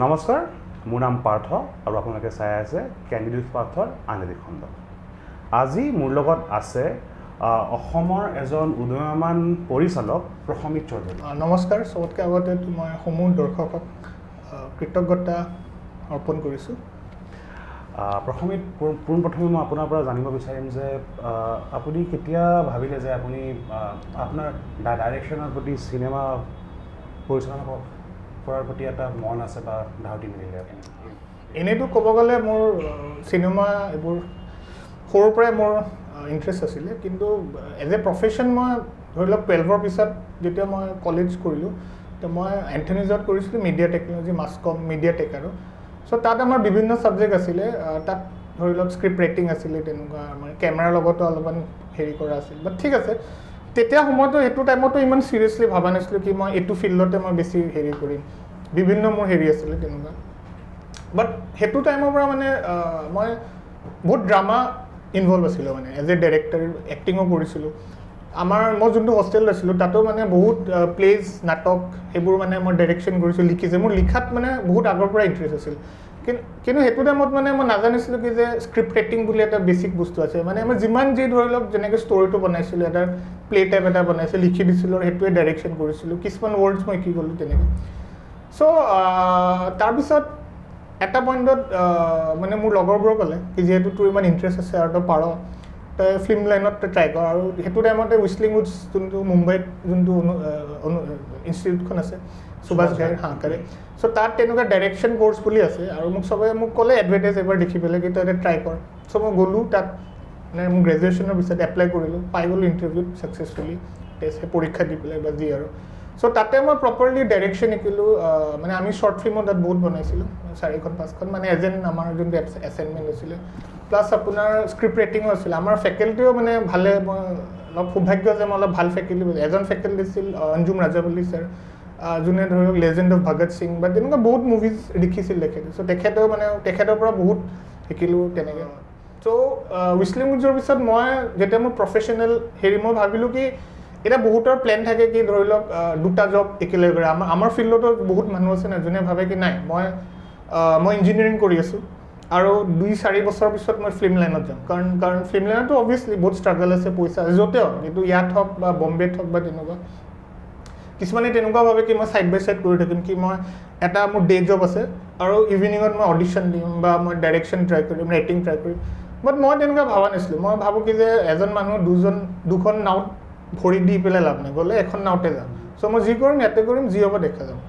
নমস্কাৰ, মোৰ নাম পাৰ্থ আৰু আপোনালোকে চাই আছে কেণ্ডিড পাৰ্থৰ আন এটি খণ্ড। আজি মোৰ লগত আছে অসমৰ এজন উদীয়মান পৰিচালক প্ৰশমিত চৌধুৰী। নমস্কাৰ, চবতকৈ আগতে মই সমূহ দৰ্শকক কৃতজ্ঞতা অৰ্পণ কৰিছোঁ। প্ৰশমিত, পোনপ্ৰথমে মই আপোনাৰ পৰা জানিব বিচাৰিম যে আপুনি কেতিয়া ভাবিলে যে আপুনি আপোনাৰ ডাইৰেকশ্যনৰ প্ৰতি চিনেমা পৰিচালনা কৰাৰ প্ৰতি এটা মন আছে বা ধাউতি মিলিলে? এনেইতো ক'ব গ'লে মোৰ চিনেমা এইবোৰ সৰুৰ পৰাই মোৰ ইণ্টাৰেষ্ট আছিলে, কিন্তু এজ এ প্ৰফেশ্যন মই ধৰি লওক 12ৰ পিছত যেতিয়া মই কলেজ কৰিলোঁ, তো মই এন্থনিজত কৰিছিলোঁ মিডিয়া টেকন'লজি, মাছ কম, মিডিয়া টেক আৰু। চ' তাত আমাৰ বিভিন্ন ছাবজেক্ট আছিলে। তাত ধৰি লওক স্ক্ৰিপ্ট ৰাইটিং আছিলে, তেনেকুৱা আমাৰ কেমেৰাৰ লগতো অলপমান হেৰি কৰা আছিল। বাট ঠিক আছে, তেতিয়া সময়তো এইটো টাইমতো ইমান চিৰিয়াছলি ভবা নাছিলোঁ কি মই এইটো ফিল্ডতে মই বেছি হেৰি কৰিম। বিভিন্ন মোৰ হেৰি আছিলে তেনেকুৱা। বাট সেইটো টাইমৰ পৰা মানে মই বহুত ড্ৰামা ইনভলভ আছিলোঁ, মানে এজ এ ডাইৰেক্টৰ এক্টিঙো কৰিছিলোঁ। মই যোনটো হোষ্টেলত আছিলোঁ তাতো মানে বহুত প্লেজ, নাটক সেইবোৰ মানে মই ডাইৰেকশ্যন কৰিছোঁ, লিখিছোঁ। মোৰ লিখাত মানে বহুত আগৰ পৰা ইণ্টাৰেষ্ট আছিল। কিন্তু সেইটো টাইমত মানে মই নাজানিছিলোঁ কি যে স্ক্ৰিপ্ট ৰাইটিং বুলি এটা বেছিক বস্তু আছে। মানে মই যিমান যি ধৰি লওক যেনেকৈ ষ্টৰিটো বনাইছিলোঁ, এটা প্লে টাইপ এটা বনাইছিলোঁ, লিখি দিছিলোঁ আৰু সেইটোৱে ডাইৰেকশ্যন কৰিছিলোঁ। কিছুমান ৱৰ্ডছ মই শিকি গ'লোঁ তেনেকৈ। চ' তাৰপিছত এটা পইণ্টত মানে মোৰ লগৰবোৰে ক'লে কি যিহেতু তোৰ ইমান ইণ্টাৰেষ্ট আছে আৰু তই পাৰ, তই ফিল্ম লাইনত তই ট্ৰাই কৰ। আৰু সেইটো টাইমতে হুইচলিং উডছ যোনটো মুম্বাইত যোনটো ইনষ্টিটিউটখন আছে, সুভাষ ঘাইৰ হাঁকাৰে। চ' তাত তেনেকুৱা ডাইৰেকশ্যন কৰ্চ বুলি আছে, আৰু মোক ক'লে এডভাৰটাইজ এবাৰ দেখি পেলাই কি তই এটা ট্ৰাই কৰ। চ' মই গ'লোঁ তাত, মানে মোৰ গ্ৰেজুৱেশ্যনৰ পিছত এপ্লাই কৰিলোঁ, পাই গ'লোঁ ইণ্টাৰভিউত ছাকচেছফুলি, পৰীক্ষা দি পেলাই বা যি আৰু। চ' তাতে মই প্ৰপাৰলি ডাইৰেকশ্যন শিকিলোঁ। মানে আমি শ্বৰ্ট ফিল্মো তাত বহুত বনাইছিলোঁ, 4-5খন, মানে আমাৰ যোনটো এছাইনমেণ্ট আছিলে, প্লাছ আপোনাৰ স্ক্ৰিপ্ট ৰাইটিঙো আছিলে। আমাৰ ফেকাল্টিও মানে ভালে, মই অলপ সৌভাগ্য যে মই অলপ ভাল ফেকাল্টি পাইছোঁ। এজন ফেকাল্টি আছিল অঞ্জুম ৰাজাৱলী ছাৰ, যোনে ধৰি লওক লেজেণ্ড অফ ভগত সিং বা তেনেকুৱা বহুত মুভিজ লিখিছিল তেখেতে। চ' তেখেতৰ পৰা বহুত শিকিলোঁ তেনেকৈ। চ' হুইচলিং উডছৰ পিছত মই যেতিয়া মোৰ প্ৰফেশ্যনেল হেৰি, মই ভাবিলোঁ কি এতিয়া বহুতৰ প্লেন থাকে কি ধৰি লওক দুটা জব একেলগে কৰে। আমাৰ ফিল্ডতো বহুত মানুহ আছে না যোনে ভাবে কি নাই মই ইঞ্জিনিয়াৰিং কৰি আছোঁ আৰু 2-4 বছৰৰ পিছত মই ফিল্ম লাইনত যাম। কাৰণ ফিল্ম লাইনতো অবভিয়াছলি বহুত ষ্ট্ৰাগল আছে, পইচা য'তে হওক, এইটো ইয়াত হওক বা বম্বেত হওক বা তেনেকুৱা। কিছুমানে তেনেকুৱা ভাবে কি মই ছাইড বাই ছাইড কৰি থাকিম, কি মই এটা মোৰ ডে জব আছে আৰু ইভিনিঙত মই অডিশ্যন দিম বা মই ডাইৰেকশ্যন ট্ৰাই কৰিম, ৰাইটিং ট্ৰাই কৰিম। বাট মই তেনেকুৱা ভবা নাছিলোঁ। মই ভাবোঁ কি যে এজন মানুহ দুখন নাওত ভৰি দি পেলাই লাভ নাই, গ'লে এখন নাওতে যাম। চ' মই যি কৰিম ইয়াতে কৰিম, যি হ'ব দেখা যাম।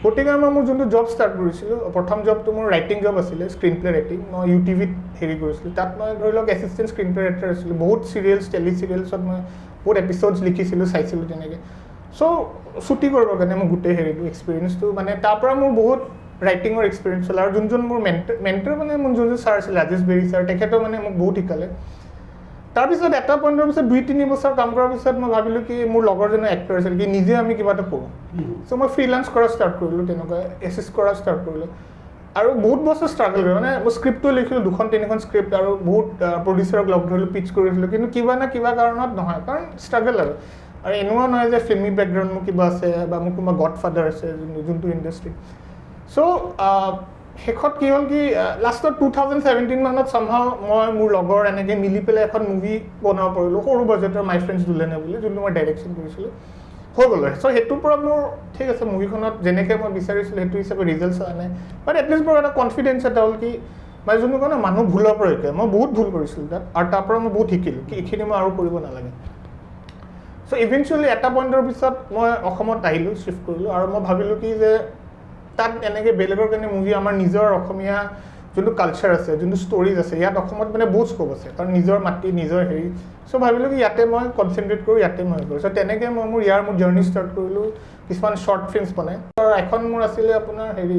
গতিকে মই মোৰ যোনটো জব ষ্টাৰ্ট কৰিছিলোঁ, প্ৰথম জবটো মোৰ ৰাইটিং জব আছিলে, স্ক্ৰীণ প্লে ৰাইটিং। মই UTVত হেৰি কৰিছিলোঁ। তাত মই ধৰি লওক এছিষ্টেণ্ট স্ক্ৰীণ প্লে ৰাইটাৰ আছিলোঁ। বহুত চিৰিয়েলছ, টেলি চিৰিয়েলছত মই বহুত এপিছ'ডছ লিখিছিলোঁ, চাইছিলোঁ তেনেকৈ। চ' ছুটি কৰিবৰ কাৰণে মোৰ গোটেই হেৰিটো এক্সপিৰিয়েঞ্চটো, মানে তাৰ পৰা মোৰ বহুত ৰাইটিঙৰ এক্সপিৰিয়েঞ্চ হ'ল। আৰু যোনজন মোৰ মেণ্টৰ মানে মোৰ যোনজন ছাৰ আছিল, ৰাজেশ বেৰী ছাৰ, তেখেতেও মানে মোক বহুত শিকালে। তাৰপিছত এটা পইণ্টৰ পিছত 2-3 বছৰ কাম কৰাৰ পিছত মই ভাবিলোঁ কি মোৰ লগৰজনে এক্টৰ আছিল, কি নিজে আমি কিবা এটা কৰোঁ। চ' মই ফ্ৰীলান্স কৰা ষ্টাৰ্ট কৰিলোঁ, তেনেকুৱা এচিষ্ট কৰা ষ্টাৰ্ট কৰিলোঁ। আৰু বহুত বছৰ ষ্ট্ৰাগল কৰিলোঁ। মানে মই স্ক্ৰিপ্টটো লিখিলোঁ, 2-3খন স্ক্ৰিপ্ট, আৰু বহুত প্ৰডিউচাৰক লগ ধৰিলোঁ, পিচ কৰিছিলোঁ, কিন্তু কিবা না কিবা কাৰণত নহয়, কাৰণ ষ্ট্ৰাগল আৰু এনেকুৱা নহয় যে ফিল্মি বেকগ্ৰাউণ্ড মোৰ কিবা আছে বা মোৰ কোনোবা গডফাদাৰ আছে যোনটো ইণ্ডাষ্ট্ৰী। চ' শেষত কি হ'ল কি লাষ্টত 2017 মানত চামহাও মই মোৰ লগৰ এনেকৈ মিলি পেলাই এখন মুভি বনাব পাৰিলোঁ, সৰু বাজেটৰ, মাই ফ্ৰেণ্ডছ দুলেনে বুলি, যোনটো মই ডাইৰেকশ্যন কৰিছিলোঁ, হৈ গ'ল। চ' সেইটোৰ পৰা মোৰ ঠিক আছে, মুভিখনত যেনেকৈ মই বিচাৰিছিলোঁ সেইটো হিচাপে ৰিজাল্টছ হোৱা নাই, বাট এটলিষ্ট মোৰ এটা কনফিডেঞ্চ এটা হ'ল কি মই যোনটো কওঁ না মানুহ ভুলৰ পৰা শিকে, মই বহুত ভুল কৰিছিলোঁ তাত, আৰু তাৰ পৰা মই বহুত শিকিলোঁ কি এইখিনি মই আৰু কৰিব নালাগে। চ' ইভেঞ্চুৱেলি এটা পইণ্টৰ পিছত মই অসমত আহিলোঁ, শ্বিফ্ট কৰিলোঁ, আৰু মই ভাবিলোঁ কি যে তাত এনেকৈ বেলেগৰ কাৰণে মুভি, আমাৰ নিজৰ অসমীয়া যোনটো কালচাৰ আছে, যোনটো ষ্টৰিজ আছে, ইয়াত অসমত মানে বহুত স্ক'প আছে, কাৰণ নিজৰ মাটি, নিজৰ হেৰি। চ' ভাবিলোঁ কি ইয়াতে মই কনচেনট্ৰেট কৰোঁ, ইয়াতে মই কৰোঁ। চ' তেনেকৈ মই মোৰ জাৰ্ণি ষ্টাৰ্ট কৰিলোঁ, কিছুমান শ্বৰ্ট ফিল্মছ বনাই। আৰু এখন মোৰ আছিলে আপোনাৰ হেৰি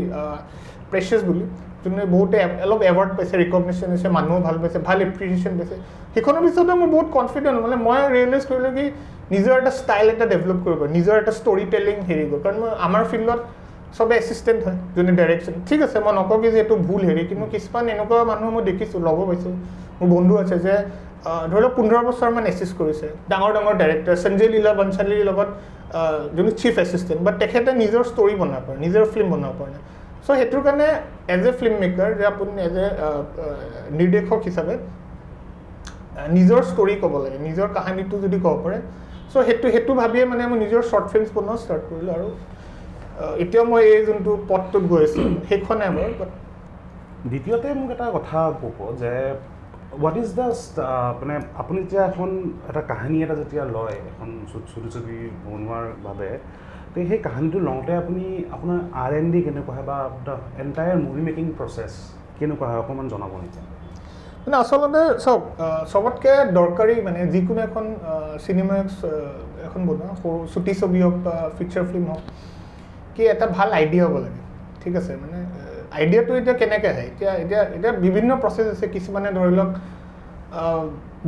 প্ৰেচিয়াছ বুলি, যোনে বহুতে অলপ এৱাৰ্ড পাইছে, ৰিকগনিশ্যন হৈছে, মানুহো ভাল পাইছে, ভাল এপ্ৰিচিয়েশ্যন পাইছে। সেইখনৰ পিছতে মই বহুত কনফিডেণ্ট, মানে মই ৰিয়েলাইজ কৰিলোঁ কি নিজৰ এটা ষ্টাইল এটা ডেভেলপ কৰিব, নিজৰ এটা ষ্টৰি টেলিং হেৰি কৰিব। কাৰণ মই আমাৰ ফিল্ডত চবে এছিষ্টেণ্ট হয়, যোনে ডাইৰেকশ্যন, ঠিক আছে, মই নকওঁ কি যে এইটো ভুল হেৰি, কিন্তু কিছুমান এনেকুৱা মানুহ মই দেখিছোঁ, লগো পাইছোঁ, মোৰ বন্ধু আছে যে ধৰি লওক 15 বছৰমান এছিষ্ট কৰিছে, ডাঙৰ ডাইৰেক্টৰ সঞ্জয় লীলা বনশালীৰ লগত যোনটো চিফ এছিষ্টেণ্ট, বাট তেখেতে নিজৰ ষ্টৰি বনাব পাৰে, নিজৰ ফিল্ম বনাব পাৰে। চ' সেইটোৰ কাৰণে এজ এ ফিল্ম মেকাৰ যে আপুনি এজ এ নিৰ্দেশক হিচাপে নিজৰ ষ্টৰি ক'ব লাগে, নিজৰ কাহিনীটো যদি ক'ব পাৰে। চ' সেইটো ভাবিয়ে মানে মই নিজৰ শ্বৰ্ট ফিল্মছ বনোৱা ষ্টাৰ্ট কৰিলোঁ। আৰু এতিয়াও মই এই যোনটো পথটোত গৈ আছোঁ সেইখনে বাৰু। বাট দ্বিতীয়তে মোক এটা কথা ক'ব যে হোৱাট ইজ দ্য মানে আপুনি যেতিয়া এটা কাহিনী এটা যেতিয়া লয় এখন ছবি বনোৱাৰ বাবে, তো সেই কাহিনীটো লওঁতে আপুনি আপোনাৰ R&D কেনেকুৱা হয় বা the entire movie making process কেনেকুৱা হয় অকণমান জনাব নেকি? মানে আচলতে চবতকৈ দৰকাৰী মানে যিকোনো এখন চিনেমা এখন বনোৱা সৰু চুটি ছবি হওক বা ফিচাৰ ফিল্ম হওক, কি এটা ভাল আইডিয়া হ'ব লাগে। ঠিক আছে, মানে আইডিয়াটো এতিয়া কেনেকৈ আহে, এতিয়া বিভিন্ন প্ৰচেছ আছে। কিছুমানে ধৰি লওক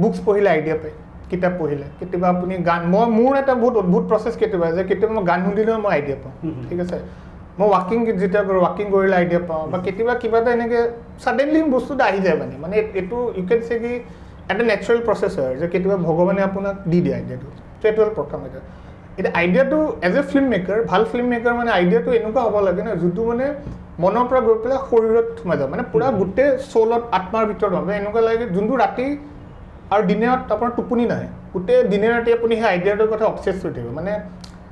বুকছ পঢ়িলে আইডিয়া পায়, কিতাপ পঢ়িলে। কেতিয়াবা আপুনি গান, মোৰ এটা বহুত অদ্ভুত প্ৰচেছ কেতিয়াবা মই গান শুনিলেও মই আইডিয়া পাওঁ। ঠিক আছে, মই যেতিয়া কৰোঁ ৱাকিং কৰিলে আইডিয়া পাওঁ, বা কেতিয়াবা কিবা এটা এনেকৈ ছাডেনলি বস্তুটো আহি যায়। মানে এইটো ইউ কেন চে কি এটা নেচাৰেল প্ৰচেছ হয় যে কেতিয়াবা ভগৱানে আপোনাক দি দিয়ে আইডিয়াটো। ত' এইটো হ'ল প্ৰথম। এতিয়া আইডিয়াটো এজ এ ফিল্ম মেকাৰ, ভাল ফিল্ম মেকাৰ মানে আইডিয়াটো এনেকুৱা হ'ব লাগে ন, যোনটো মানে মনৰ পৰা গৈ পেলাই শৰীৰত সোমাই যাব, মানে পূৰা গোটেই চৌলত আত্মাৰ ভিতৰত ভাবে। এনেকুৱা লাগে যোনটো ৰাতি আৰু দিনত আপোনাৰ টোপনি নাহে, গোটেই দিনে ৰাতি আপুনি সেই আইডিয়াটোৰ কথা অবচেছ হৈ থাকিব। মানে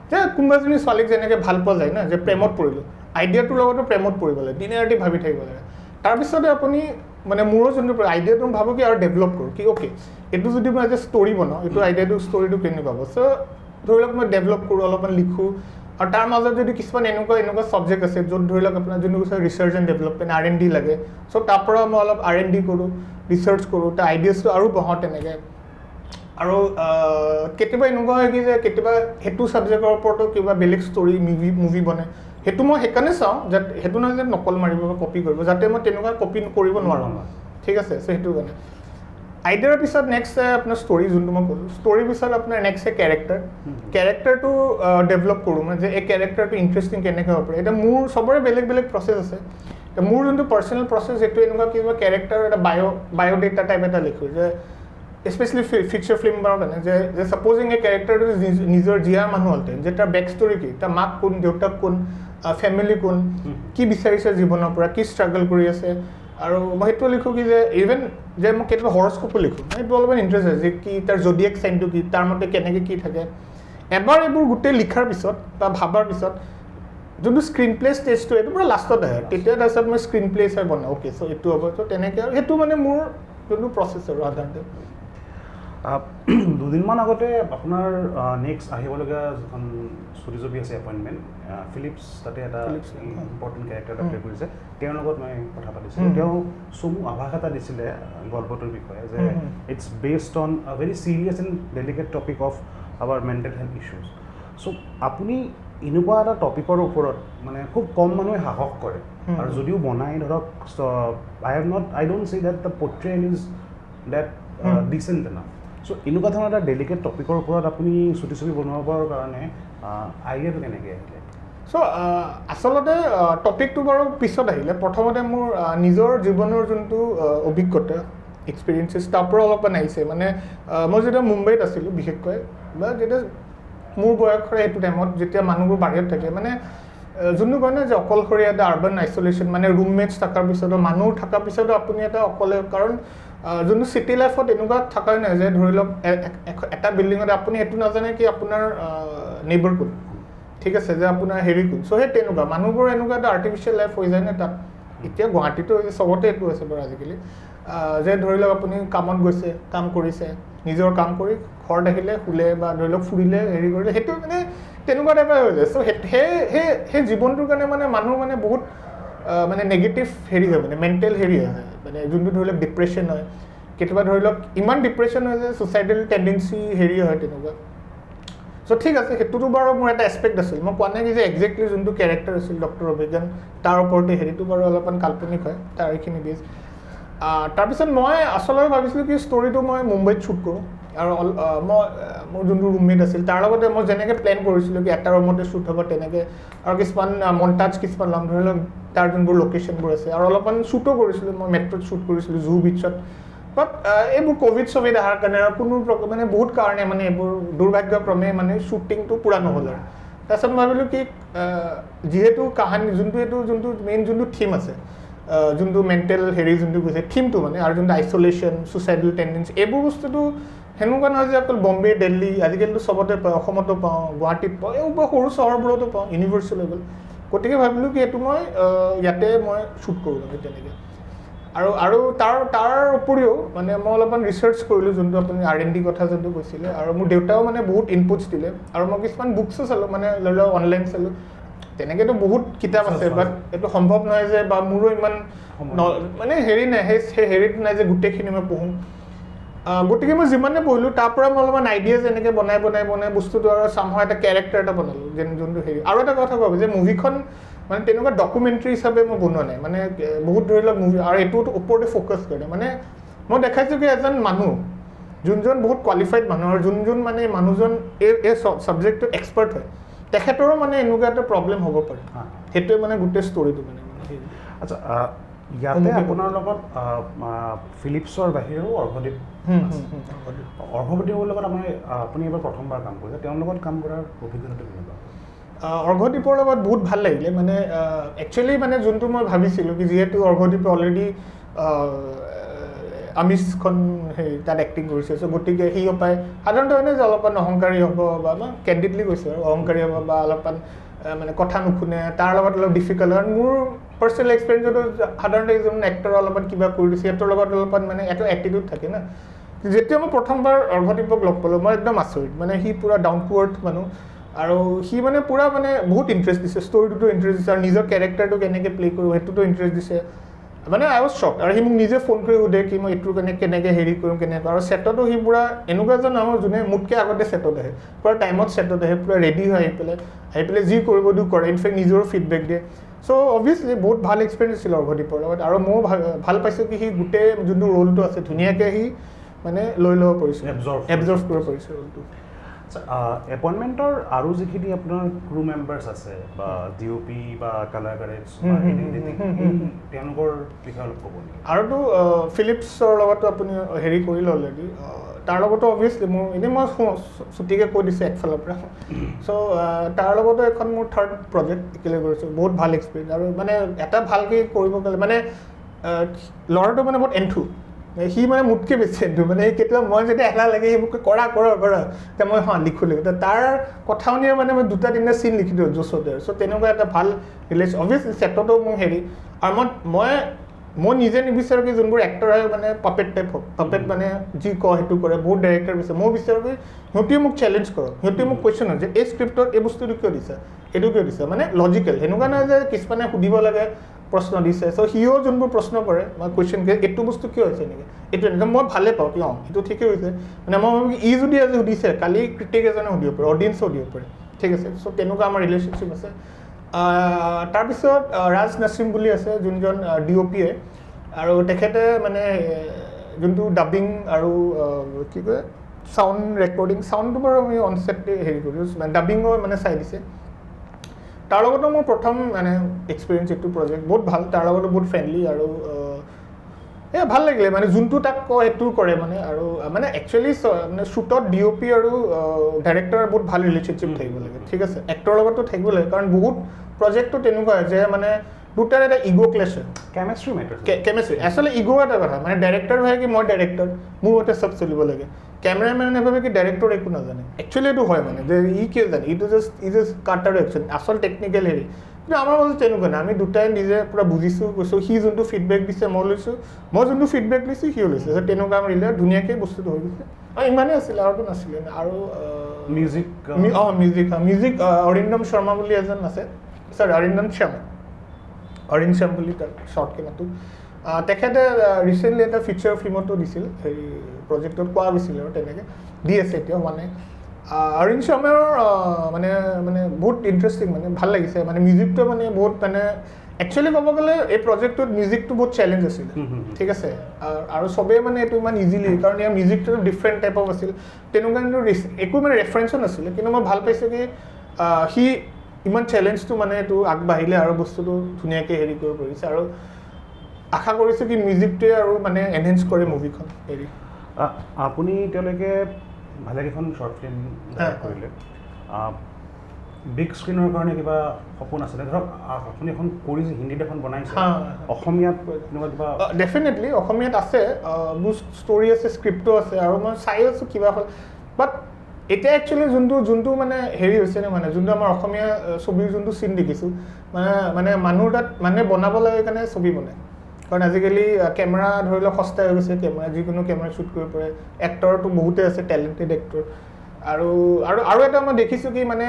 যে কোনোবা এজনী ছোৱালীক যেনেকৈ ভাল পোৱা যায় ন, যে প্ৰেমত পৰিলোঁ, আইডিয়াটোৰ লগতো প্ৰেমত পৰিব লাগে, দিনে ৰাতি ভাবি থাকিব লাগে। তাৰপিছতে আপুনি মানে মোৰো যোনটো আইডিয়াটো ভাবোঁ কি আৰু ডেভেলপ কৰোঁ কি অ'কে এইটো যদি মই এজ এ ষ্টৰি বনাওঁ, এইটো ষ্টৰিটো কেনেকুৱা হ'ব। চ' ধৰি লওক মই ডেভেলপ কৰোঁ, অলপমান লিখোঁ। আৰু তাৰ মাজত যদি কিছুমান এনেকুৱা ছাবজেক্ট আছে য'ত ধৰি লওক আপোনাৰ যোনটো কৈছে ৰিচাৰ্চ এণ্ড ডেভেলপমেণ্ট R&D লাগে, চ' তাৰ পৰা মই অলপ R&D কৰোঁ, ৰিচাৰ্চ কৰোঁ, তাৰ আইডিয়াছটো আৰু বহাওঁ তেনেকৈ। আৰু কেতিয়াবা এনেকুৱা হয় কি যে কেতিয়াবা সেইটো ছাবজেক্টৰ ওপৰতো কিবা বেলেগ ষ্টৰি মুভি বনে, সেইটো মই সেইকাৰণে চাওঁ যাতে সেইটো নহয় যে নকল মাৰিব বা কপি কৰিব, যাতে মই তেনেকুৱা কপি কৰিব নোৱাৰোঁ। ঠিক আছে, চ' সেইটো কাৰণে আইডিয়াৰ পিছত নেক্সট আপোনাৰ ষ্টৰি, যোনটো মই ক'লোঁ ষ্টৰিৰ পিছত আপোনাৰ নেক্সট কেৰেক্টাৰটো ডেভেলপ কৰোঁ, মানে যে এই কেৰেক্টাৰটো ইণ্টাৰেষ্টিং কেনেকৈ হ'ব পাৰে। এতিয়া মোৰ চবৰে বেলেগ প্ৰচেছ আছে। এতিয়া মোৰ যোনটো পাৰ্চনেল প্ৰচেছ সেইটো এনেকুৱা কিবা কেৰেক্টাৰ এটা বায়'ডেটা টাইপ এটা লিখোঁ, যে স্পেচিয়েলি ফিচাৰ ফিল্মৰ কাৰণে যে ছাপ'জিং এই কেৰেক্টাৰটো নিজৰ জীয়াৰ মানুহ হ'লহেঁতেন, যে তাৰ বেক ষ্টৰি কি, তাৰ মাক কোন, দেউতাক কোন, ফেমিলি কোন, কি বিচাৰিছে জীৱনৰ পৰা, কি ষ্ট্ৰাগল কৰি আছে। আৰু মই সেইটো লিখোঁ কি যে ইভেন যে মই কেতিয়াবা হৰস্কোপো লিখোঁ, সেইটো অলপমান ইণ্টাৰেষ্ট আছে যে কি তাৰ জডিয়েক চাইনটো কি, তাৰ মতে কেনেকৈ কি থাকে। এবাৰ এইবোৰ গোটেই লিখাৰ পিছত বা ভাবাৰ পিছত যোনটো স্ক্ৰীন প্লে ষ্টেজটো এইটো পুৰা লাষ্টত আহে, তেতিয়া তাৰপিছত মই স্ক্ৰীন প্লে চাই বনাওঁ। অ'কে, চ' এইটো হ'ব, চ' তেনেকৈ। আৰু সেইটো মানে মোৰ যোনটো প্ৰচেছ আৰু সাধাৰণতে। দুদিনমান আগতে আপোনাৰ নেক্সট আহিবলগীয়া যিখন ছবি আছে এপইণ্টমেণ্ট, ফিলিপছ, তাতে এটা ইম্পৰ্টেণ্ট কেৰেক্টাৰ এটা প্লে কৰিছে, তেওঁৰ লগত মই কথা পাতিছিলোঁ। তেওঁ চমু আভাস এটা দিছিলে গল্পটোৰ বিষয়ে, যে it's based on a very serious and delicate topic of our mental health issues. So' আপুনি এনেকুৱা এটা টপিকৰ ওপৰত মানে খুব কম মানুহে সাহস কৰে, আৰু যদিও বনাই ধৰক I don't say that the portrayal is that decent enough. So' এনেকুৱা ধৰণৰ এটা ডেলিকেট টপিকৰ ওপৰত আপুনি ছবি বনাবৰ কাৰণে আইডিয়াটো কেনেকৈ আহিলে? চ' আচলতে টপিকটো বাৰু পিছত আহিলে। প্ৰথমতে মোৰ নিজৰ জীৱনৰ যোনটো অভিজ্ঞতা, এক্সপিৰিয়েঞ্চেছ, তাৰ পৰা অলপমান আহিছে। মানে মই যেতিয়া মুম্বাইত আছিলোঁ বিশেষকৈ, বা যেতিয়া মোৰ বয়সৰে সেইটো টাইমত যেতিয়া মানুহবোৰ বাহিৰত থাকে, মানে যোনটো কয় ন যে অকলশৰীয়া এটা আৰ্বান আইচলেশ্যন, মানে ৰুমমেটছ থকাৰ পিছতো, মানুহ থকাৰ পিছতো আপুনি এটা অকলে, কাৰণ যোনটো চিটি লাইফত এনেকুৱা থকাই নাই যে ধৰি লওক এটা বিল্ডিঙত আপুনি সেইটো নাজানে কি আপোনাৰ নেইবাৰ কোন, ঠিক আছে, যে আপোনাৰ হেৰি কোন। চ' সেই তেনেকুৱা মানুহবোৰ এনেকুৱা এটা আৰ্টিফিচিয়েল লাইফ হৈ যায় নে তাত। এতিয়া গুৱাহাটীতো চবতে এইটো আছে বাৰু আজিকালি, যে ধৰি লওক আপুনি কামত গৈছে, কাম কৰিছে, নিজৰ কাম কৰি ঘৰত আহিলে শুলে, বা ধৰি লওক ফুৰিলে, হেৰি কৰিলে, সেইটো মানে তেনেকুৱা টাইপৰ হৈ যায়। চ' সেই জীৱনটোৰ কাৰণে মানে মানুহ মানে বহুত মানে নেগেটিভ হেৰি হয়, মানে মেণ্টেল হেৰি হয়, মানে যোনটো ধৰি লওক ডিপ্ৰেশ্যন হয়, কেতিয়াবা ধৰি লওক ইমান ডিপ্ৰেশ্যন হয় যে ছুচাইডেল টেণ্ডেঞ্চি হেৰি হয় তেনেকুৱা। চ' ঠিক আছে, সেইটোতো বাৰু মোৰ এটা এছপেক্ট আছিল। মই কোৱা নাই কি যে একজেক্টলি যোনটো কেৰেক্টাৰ আছিল ডক্টৰ অভিজ্ঞান, তাৰ ওপৰতে হেৰিটো বাৰু অলপমান কাল্পনিক হয়, তাৰ এইখিনি বেছ। তাৰপিছত মই আচলতে ভাবিছিলোঁ কি ষ্টৰিটো মই মুম্বাইত শ্বুট কৰোঁ, আৰু মোৰ যোনটো ৰুমমেট আছিল তাৰ লগতে মই যেনেকৈ প্লেন কৰিছিলোঁ কি এটা ৰুমতে শ্বুট হ'ব তেনেকৈ, আৰু কিছুমান মণ্টাজ কিছুমান ল'ম, ধৰি লওক তাৰ যোনবোৰ লোকেশ্যনবোৰ আছে, আৰু অলপমান শ্বুটো কৰিছিলোঁ। মই মেট্ৰ'ত শ্বুট কৰিছিলোঁ, জুহু বিচত। বাট এইবোৰ ক'ভিড অহাৰ কাৰণে আৰু কোনো মানে বহুত কাৰণে মানে এইবোৰ দুৰ্ভাগ্যক্ৰমে মানে শ্বুটিংটো পূৰা নহ'ল। আৰু তাৰপিছত মই ভাবিলোঁ কি যিহেতু কাহানী যোনটো মেইন যোনটো থিম আছে যোনটো মেণ্টেল হেৰি যোনটো কৈছে থিমটো মানে আৰু যোনটো আইচলেশ্যন ছুচাইডেল টেণ্ডেঞ্চি এইবোৰ বস্তুটো সেনেকুৱা নহয় যে অকল বম্বে দিল্লী আজিকালিতো চবতে পাওঁ অসমতো পাওঁ গুৱাহাটীত পাওঁ এইবোৰ সৰু চহৰবোৰতো পাওঁ ইউনিভাৰ্চিটি লেভেল গতিকে ভাবিলোঁ কি এইটো মই ইয়াতে মই শ্বুট কৰোঁ মানে তেনেকৈ আৰু তাৰ উপৰিও মানে মই অলপমান ৰিচাৰ্চ কৰিলোঁ যোনটো আপুনি R&D কথা যোনটো কৈছিলে আৰু মোৰ দেউতাও মানে বহুত ইনপুটছ দিলে আৰু মই কিছুমান বুকছো চালোঁ মানে ধৰি লওক অনলাইন চালোঁ তেনেকৈতো বহুত কিতাপ আছে বাট এইটো সম্ভৱ নহয় যে বা মোৰো ইমান মানে হেৰি নাই সেই হেৰিত নাই যে গোটেইখিনি মই পঢ়োঁ গতিকে মই যিমানে পঢ়িলোঁ তাৰ পৰা মই অলপমান আইডিয়াজ এনেকৈ বনাই বস্তুটো আৰু চামহাও এটা কেৰেক্টাৰ এটা বনালোঁ যোনটো হেৰি আৰু এটা কথা ক'ব যে মুভিখন মানে তেনেকুৱা ডকুমেণ্টাৰী হিচাপে মই বনোৱা নাই মানে বহুত ধৰি লওক মুভি আৰু এইটোতো ওপৰতে ফ'কাছ কৰে মানে মই দেখাইছোঁ কি এজন মানুহ যোনজন বহুত কোৱালিফাইড মানুহ আৰু যোনজন মানে মানুহজন এই ছাবজেক্টটো এক্সপাৰ্ট হয় তেখেতৰো মানে এনেকুৱা এটা প্ৰব্লেম হ'ব পাৰে সেইটোৱে মানে গোটেই ষ্টৰিটো মানে আচ্ছা ইয়াতে আপোনাৰ লগত ফিলিপছৰ বাহিৰেও অৰ্ঘদীপ অৰ্ঘদীপৰ লগত আপুনি এবাৰ প্ৰথমবাৰ কাম কৰিছে তেওঁৰ লগত কাম কৰাৰ অভিজ্ঞতাটো কেনেকুৱা অৰ্ঘদীপৰ লগত বহুত ভাল লাগিলে মানে একচুৱেলি মানে যোনটো মই ভাবিছিলোঁ কি যিহেতু অৰ্ঘদীপে অলৰেডি আমিছখন সেই তাত এক্টিং কৰিছে চ' গতিকে সি পায় সাধাৰণতে মানে যে অলপমান অহংকাৰী হ'ব বা মই কেণ্ডিডলি কৈছোঁ আৰু অহংকাৰী হ'ব বা অলপমান মানে কথা নুশুনে তাৰ লগত অলপ ডিফিকাল্ট আৰু মোৰ পাৰ্চনেল এক্সপিৰিয়েঞ্চতো সাধাৰণতে এজন এক্টৰ অলপমান কিবা কৰি দিছে সিহঁতৰ লগত অলপমান মানে এটা এটিটিউড থাকে না যেতিয়া মই প্ৰথমবাৰ অৰ্ঘদীপক লগ পালোঁ মই একদম আচৰিত মানে সি পূৰা ডাউন টু আৰ্থ মানুহ আৰু সি মানে পূৰা মানে বহুত ইণ্টাৰেষ্ট দিছে ষ্টৰিটোতো ইণ্টাৰেষ্ট দিছে আৰু নিজৰ কেৰেক্টাৰটো কেনেকৈ প্লে কৰোঁ সেইটোতো ইণ্টাৰেষ্ট দিছে মানে আই ৱাজ শ্বক আৰু সি মোক নিজে ফোন কৰি সোধে কি মই এইটো কেনেকৈ হেৰি কৰিম কেনেকৈ আৰু ছেটতো সি পূৰা এনেকুৱা এজন মানুহ যোনে মোতকৈ আগতে ছেটত আহে পূৰা টাইমত ছেটত আহে পূৰা ৰেডি হৈ আহি পেলাই যি কৰিব দিওঁ কৰে ইনফেক্ট নিজৰো ফিডবেক দিয়ে চ' অবভিয়াছলি বহুত ভাল এক্সপিৰিয়েঞ্চ আছিল অৰ্ঘদীপৰ লগত আৰু ময়ো ভাল পাইছোঁ কি সি গোটেই যোনটো ৰোলটো আছে ধুনীয়াকৈ সি মানে লৈ ল'ব পাৰিছে এবজৰ্ভ কৰিব পাৰিছে ৰোলটো এপইণ্টমেণ্টৰ আৰু যিখিনি আপোনাৰ ক্ৰু মেম্বাৰ্ছ আছে বা DOP বা কালাৰকাৰেজ তেওঁলোকৰ বিষয়ে অলপ ক'ব নেকি আৰুতো ফিলিপছৰ লগতো আপুনি হেৰি কৰিলে অলৰেডি তাৰ লগতো অবভিয়াছলি মোৰ এনেই মই ছুটিকৈ কৈ দিছোঁ একফালৰ পৰা চ' তাৰ লগতো এখন মোৰ থাৰ্ড প্ৰজেক্ট একেলগে কৰিছোঁ বহুত ভাল এক্সপিৰিয়েঞ্চ আৰু মানে এটা ভালকৈ কৰিব গ'লে মানে ল'ৰাটো মানে বহুত এন্থু সি মানে মোতকৈ বেছি এন্থু মানে কেতিয়াবা মই যেতিয়া এলাহ লাগে সি মোক কৰা তেতিয়া মই লিখোঁ তাৰ কথা শুনিয়ে মানে মই 2-3টা চিন লিখি দিওঁ জোচতে চ' তেনেকুৱা এটা ভাল ৰিলেশ্যন অবভিয়াছলি ছেটতো মোৰ হেৰি আৰু মই নিজে নিবিচাৰোঁ কি যোনবোৰ এক্টৰ হয় মানে পাপেট টাইপ হওক পাপেট মানে যি কয় সেইটো কৰে বহুত ডাইৰেক্টৰ বিচাৰে মই বিচাৰোঁ কি সিহঁতিও মোক চেলেঞ্জ কৰক সিহঁতিও মোক কুৱেশ্যন হয় যে এই স্ক্ৰিপ্টত এই বস্তুটো কিয় দিছে এইটো কিয় দিছে মানে লজিকেল সেনেকুৱা নহয় যে কিছুমানে সুধিব লাগে প্ৰশ্ন দিছে চ' সিও যোনবোৰ প্ৰশ্ন কৰে মই কুৱেশ্যন এইটো বস্তু কিয় হৈছে এনেকৈ এইটো এনেকৈ মই ভালেই পাওঁ কি এইটো ঠিকেই হৈছে মানে মই ভাবোঁ ই যদি আজি সুধিছে কালি ক্ৰিটিক এজনে সুধিব পাৰে অডিয়েঞ্চো সুধিব পাৰে ঠিক আছে চ' তেনেকুৱা আমাৰ ৰিলেশ্যনশ্বিপ আছে তাৰপিছত ৰাজ নাছিম বুলি আছে যোনজন DOPয়ে আৰু তেখেতে মানে যোনটো ডাবিং আৰু কি কয় চাউণ্ড ৰেকৰ্ডিং চাউণ্ডটো বাৰু আমি অনছেটে হেৰি কৰিছোঁ মানে ডাবিঙো মানে চাই দিছে তাৰ লগতো মোৰ প্ৰথম মানে এক্সপিৰিয়েঞ্চ এইটো প্ৰজেক্ট বহুত ভাল তাৰ লগতো বহুত ফ্ৰেণ্ডলি আৰু ভাল লাগিলে মানে যোনটো তাক কয় সেইটো কৰে মানে আৰু মানে একচুৱেলি মানে শ্বুটত DOP আৰু ডাইৰেক্টৰ বহুত ভাল ৰিলেশ্যনশ্বিপ থাকিব লাগে ঠিক আছে এক্টৰৰ লগতো থাকিব লাগে কাৰণ বহুত প্ৰজেক্টটো তেনেকুৱা হয় যে মানে দুটাৰ এটা ইগ' ক্লেছ হয় কেমেষ্ট্ৰি আচলতে ইগ' এটা কথা মানে ডাইৰেক্টৰ হয় কি মই ডাইৰেক্টৰ মোৰ মতে চব চলিব লাগে কেমেৰামেনে ভাবে কি ডাইৰেক্টৰ একো নাজানে একচুৱেলি এইটো হয় মানে যে ই কিয় জানে ইটো জাষ্ট কাট আৰু একচন আচল টেকনিকেল হেৰি কিন্তু আমাৰ মাজত তেনেকুৱা নাই আমি দুটাই নিজে পূৰা বুজিছোঁ কৈছোঁ সি যোনটো ফিডবেক দিছে মই লৈছোঁ মই যোনটো ফিডবেক লৈছোঁ সিও লৈছে চ' তেনেকুৱা আমাৰ ৰিলে ধুনীয়াকৈ বস্তুটো হৈ গৈছে আৰু ইমানেই আছিলে আৰুতো নাছিলে আৰু মিউজিক অৰিন্দম শৰ্মা বুলি এজন আছে অৰিন্দম শ্যাম বুলি তাৰ শ্বৰ্টকৈ মাতো তেখেতে ৰিচেণ্টলি এটা ফিচাৰ ফিল্মতো দিছিল হেৰি প্ৰজেক্টত পোৱা গৈছিল আৰু তেনেকৈ দি আছে এতিয়া মানে অৰিন্দম শৰ্মাৰ মানে বহুত ইণ্টাৰেষ্টিং মানে ভাল লাগিছে মানে মিউজিকটো মানে বহুত মানে একচুৱেলি ক'ব গ'লে এই প্ৰজেক্টটোত মিউজিকটো বহুত চেলেঞ্জ আছিলে ঠিক আছে আৰু চবেই মানে এইটো ইমান ইজিলি কাৰণ ইয়াৰ মিউজিকটো ডিফাৰেণ্ট টাইপ অফ আছিল তেনেকুৱা কিন্তু একো মানে ৰেফাৰেঞ্চো নাছিলে কিন্তু মই ভাল পাইছোঁ কি সি ইমান চেলেঞ্জটো মানে এইটো আগবাঢ়িলে আৰু বস্তুটো ধুনীয়াকৈ হেৰি কৰিব পাৰিছে আৰু আশা কৰিছোঁ কি মিউজিকটোৱে আৰু মানে এনহেঞ্চ কৰে মুভিখন হেৰি আপুনি এতিয়ালৈকে ভালেকেইখন শ্বৰ্ট ফিল্ম কৰিলে বিগ স্ক্ৰীণৰ কাৰণে কিবা সপোন আছিলে ধৰক আপুনি এখন কৰিছে হিন্দীত এখন বনাইছে হা। অসমীয়াত তেনেকুৱা কিবা ডেফিনেটলি অসমীয়াত আছে মোৰ ষ্টৰি আছে স্ক্ৰিপ্টো আছে আৰু মই চাই আছোঁ কিবা হ'ল বাট এতিয়া একচুৱেলি যোনটো মানে হেৰি হৈছে নে মানে যোনটো আমাৰ অসমীয়া ছবিৰ যোনটো চিন দেখিছোঁ মানে মানুহৰ তাত মানে বনাব লাগে কাৰণে ছবি বনায় কাৰণ আজিকালি কেমেৰা ধৰি লওক সস্তা হৈ গৈছে কেমেৰা যিকোনো কেমেৰা শ্বুট কৰিব পাৰে এক্টৰটো বহুতে আছে টেলেণ্টেড এক্টৰ আৰু এটা মই দেখিছোঁ কি মানে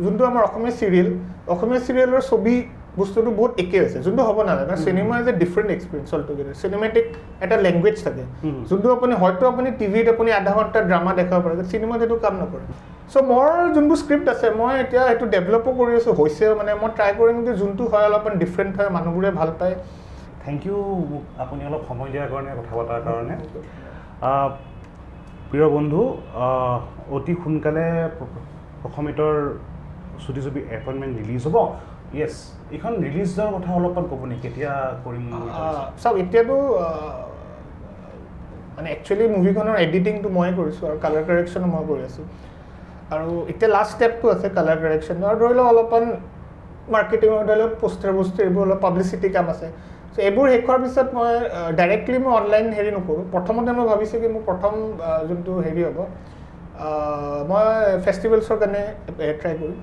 যোনটো আমাৰ অসমীয়া চিৰিয়েলৰ ছবি বস্তুটো বহুত একে হৈছে যোনটো হ'ব নালাগে কাৰণ cinema is a different experience all together cinematic এটা লেংগুৱেজ থাকে যোনটো হয়তো আপুনি টিভিত আপুনি আধা ঘণ্টা ড্ৰামা দেখাব পাৰে চিনেমাত এইটো কাম নকৰে চ' মোৰ যোনবোৰ স্ক্ৰিপ্ট আছে মই এতিয়া সেইটো ডেভেলপো কৰি আছোঁ হৈছেও মানে মই ট্ৰাই কৰিম যে যোনটো হয় অলপমান ডিফাৰেণ্ট হয় মানুহবোৰে ভাল পায় থেংক ইউ মোক আপুনি অলপ সময় দিয়াৰ কাৰণে কথা পতাৰ কাৰণে প্ৰিয় বন্ধু অতি সোনকালে প্ৰথমিতৰ ছুটি ছবি এপইণ্টমেণ্ট ৰিলিজ হ'ব য়েছ এইখন ৰিলিজৰ কথা অলপমান ক'ব নেকি কেতিয়া কৰিম চাওক এতিয়াতো মানে একচুৱেলি মুভিখনৰ এডিটিংটো ময়ে কৰিছোঁ আৰু কালাৰ কাৰেকশ্যনো মই কৰি আছোঁ আৰু এতিয়া লাষ্ট ষ্টেপটো আছে কালাৰ কাৰেকশ্যন আৰু ধৰি লওক অলপমান মাৰ্কেটিঙৰ ধৰি লওক পোষ্টাৰ বস্তু এইবোৰ অলপ পাব্লিচিটি কাম আছে চ' এইবোৰ শেষ হোৱাৰ পিছত মই ডাইৰেক্টলি মই অনলাইন হেৰি নকৰোঁ প্ৰথমতে মই ভাবিছোঁ কি মোৰ প্ৰথম যোনটো হেৰি হ'ব মই ফেষ্টিভেলছৰ কাৰণে ট্ৰাই কৰিম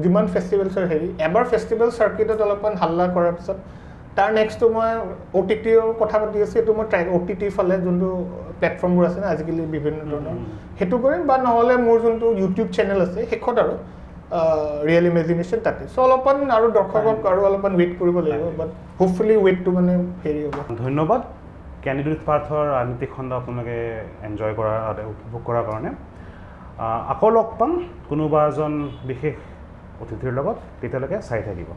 যিমান ফেষ্টিভেলছৰ হেৰি এবাৰ ফেষ্টিভেল চাৰ্কিটত অলপমান হাল্লা কৰাৰ পিছত তাৰ নেক্সটটো মই OTTৰ কথা পাতি আছোঁ এইটো মই OTT ফালে যোনটো প্লেটফৰ্মবোৰ আছে না আজিকালি বিভিন্ন ধৰণৰ সেইটো কৰিম বা নহ'লে মোৰ যোনটো ইউটিউব চেনেল আছে শেষত আৰু ৰিয়েল ইমেজিনেশ্যন তাতে চ' অলপমান আৰু দৰ্শকক আৰু অলপমান ৱেইট কৰিব লাগিব বাট হোপফুলি ৱেইটটো মানে হেৰি হ'ব ধন্যবাদ কেণ্ডিডেট পাৰ্থৰ ৰাজনীতিক খণ্ড আপোনালোকে এনজয় কৰাৰ উপভোগ কৰাৰ কাৰণে আকৌ লগ পাম কোনোবা এজন বিশেষ অতিথিৰ লগত তেতিয়ালৈকে চাই থাকিব